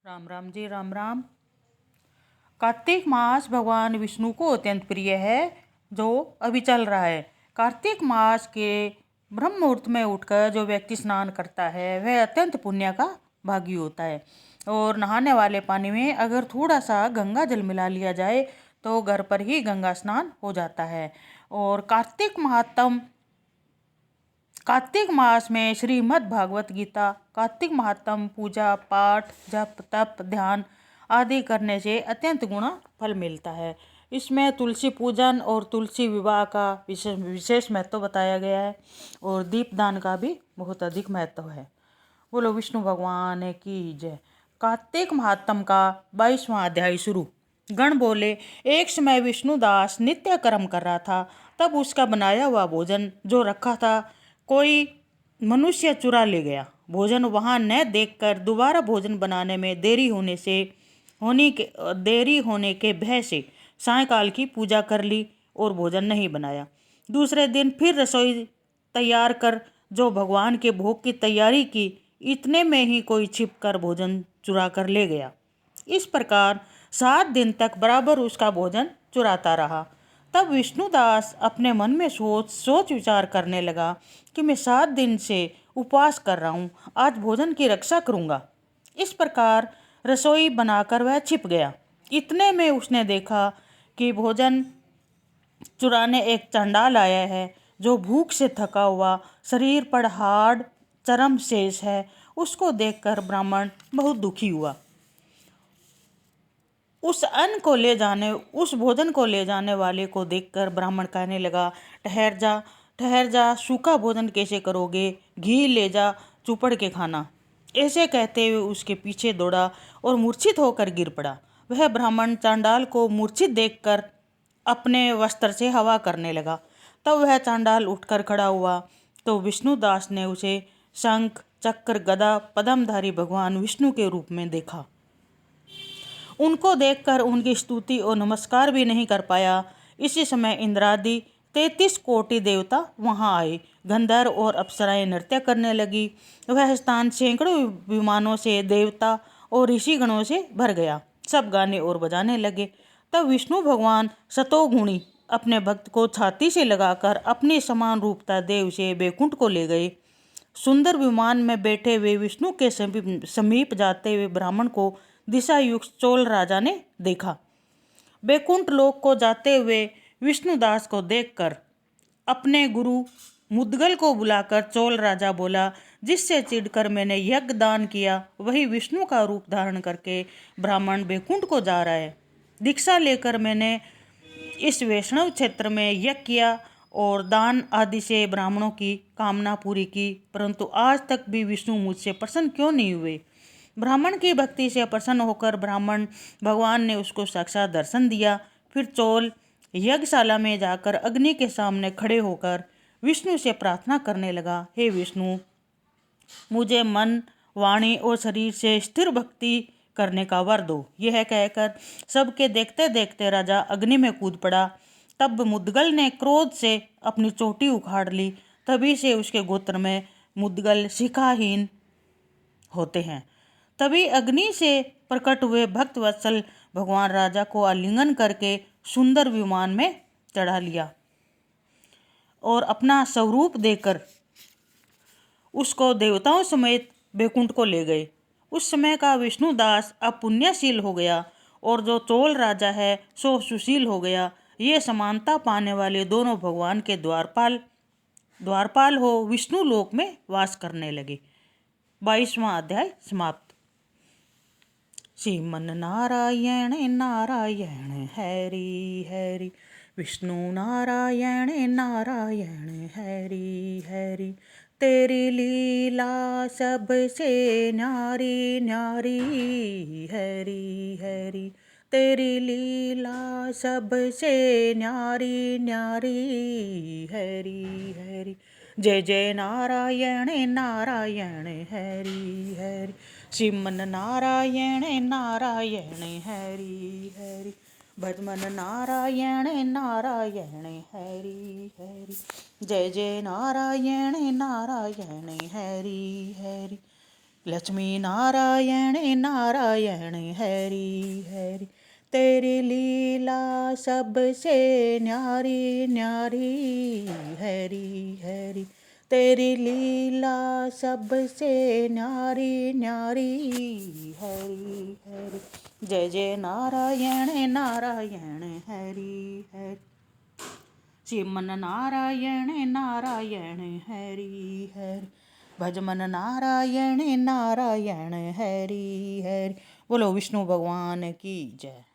राम राम जी, राम राम। कार्तिक मास भगवान विष्णु को अत्यंत प्रिय है, जो अभी चल रहा है। कार्तिक मास के ब्रह्म मुहूर्त में उठकर जो व्यक्ति स्नान करता है वह अत्यंत पुण्य का भागी होता है। और नहाने वाले पानी में अगर थोड़ा सा गंगा जल मिला लिया जाए तो घर पर ही गंगा स्नान हो जाता है। और कार्तिक मास में श्रीमद् भागवत गीता, कार्तिक महात्म, पूजा पाठ, जप तप ध्यान आदि करने से अत्यंत गुना फल मिलता है। इसमें तुलसी पूजन और तुलसी विवाह का विशेष महत्व बताया गया है और दीपदान का भी बहुत अधिक महत्व है। बोलो विष्णु भगवान की जय। कार्तिक महात्म का 22वां अध्याय शुरू। गण बोले, एक समय विष्णुदास नित्य कर्म कर रहा था, तब उसका बनाया हुआ भोजन जो रखा था कोई मनुष्य चुरा ले गया। भोजन वहां न देखकर दोबारा भोजन बनाने में देरी होने के भय से सायंकाल की पूजा कर ली और भोजन नहीं बनाया। दूसरे दिन फिर रसोई तैयार कर जो भगवान के भोग की तैयारी की, इतने में ही कोई छिपकर भोजन चुरा कर ले गया। इस प्रकार 7 दिन तक बराबर उसका भोजन चुराता रहा। तब विष्णुदास अपने मन में सोच विचार करने लगा कि मैं 7 दिन से उपवास कर रहा हूँ, आज भोजन की रक्षा करूँगा। इस प्रकार रसोई बनाकर वह छिप गया। इतने में उसने देखा कि भोजन चुराने एक चंडाल आया है, जो भूख से थका हुआ, शरीर पर हाड़ चर्म शेष है। उसको देखकर ब्राह्मण बहुत दुखी हुआ। उस भोजन को ले जाने वाले को देखकर ब्राह्मण कहने लगा, ठहर जा, सूखा भोजन कैसे करोगे, घी ले जा, चुपड़ के खाना। ऐसे कहते हुए उसके पीछे दौड़ा और मूर्छित होकर गिर पड़ा। वह ब्राह्मण चांडाल को मूर्छित देखकर अपने वस्त्र से हवा करने लगा। तब वह चांडाल उठकर खड़ा हुआ तो विष्णुदास ने उसे शंख चक्र गदा पद्मधारी भगवान विष्णु के रूप में देखा। उनको देखकर उनकी स्तुति और नमस्कार भी नहीं कर पाया। इसी समय इंद्रादि 33 कोटि देवता वहां आए। गंधर्व और अप्सराएं नृत्य करने लगी। वह स्थान सैकड़ों विमानों से, देवता और ऋषिगणों से भर गया। सब गाने और बजाने लगे। तब विष्णु भगवान सतोगुणी अपने भक्त को छाती से लगाकर अपनी समान रूपता देव से बैकुंठ को ले गए। सुंदर विमान में बैठे हुए विष्णु के समीप जाते हुए ब्राह्मण को दिशा युक्त चोल राजा ने देखा। बैकुंठ लोक को जाते हुए विष्णुदास को देखकर अपने गुरु मुद्गल को बुलाकर चोल राजा बोला, जिससे चिढ़कर मैंने यज्ञ दान किया, वही विष्णु का रूप धारण करके ब्राह्मण बैकुंठ को जा रहा है। दीक्षा लेकर मैंने इस वैष्णव क्षेत्र में यज्ञ किया और दान आदि से ब्राह्मणों की कामना पूरी की, परंतु आज तक भी विष्णु मुझसे प्रसन्न क्यों नहीं हुए। ब्राह्मण की भक्ति से प्रसन्न होकर भगवान ने उसको साक्षात दर्शन दिया। फिर चोल यज्ञशाला में जाकर अग्नि के सामने खड़े होकर विष्णु से प्रार्थना करने लगा, हे विष्णु, मुझे मन, वाणी और शरीर से स्थिर भक्ति करने का वर दो। यह कहकर सबके देखते देखते राजा अग्नि में कूद पड़ा। तब मुद्गल ने क्रोध से अपनी चोटी उखाड़ ली। तभी से उसके गोत्र में मुद्गल शिखाहीन होते हैं। तभी अग्नि से प्रकट हुए भक्त वत्सल भगवान राजा को आलिंगन करके सुंदर विमान में चढ़ा लिया और अपना स्वरूप देकर उसको देवताओं समेत बैकुंठ को ले गए। उस समय का विष्णुदास अब पुण्यशील हो गया और जो चोल राजा है सो सुशील हो गया। ये समानता पाने वाले दोनों भगवान के द्वारपाल हो विष्णु लोक में वास करने लगे। 22वां अध्याय समाप्त। श्रीमन नारायण नारायण हरि हरि, विष्णु नारायण नारायण हरि हरि, तेरी लीला सबसे न्यारी न्यारी हरि हरि, तेरी लीला सबसे न्यारी न्यारी हरि हरि, जय जय नारायण नारायण हरि हरि, श्रीमन नारायण नारायण हरि हरि, भजमन नारायण नारायण हरि हरि, जय जय नारायण नारायण हरि हरि, लक्ष्मी नारायण नारायण हरि हरि, तेरी लीला सबसे न्यारी न्यारी हरि हरि, तेरी लीला सबसे न्यारी न्यारी हरि हरि। जय जय नारायण नारायण हरि हरि, श्रीमन नारायण नारायण हरि हरि, भजमन नारायण नारायण हरि हरि। बोलो विष्णु भगवान की जय।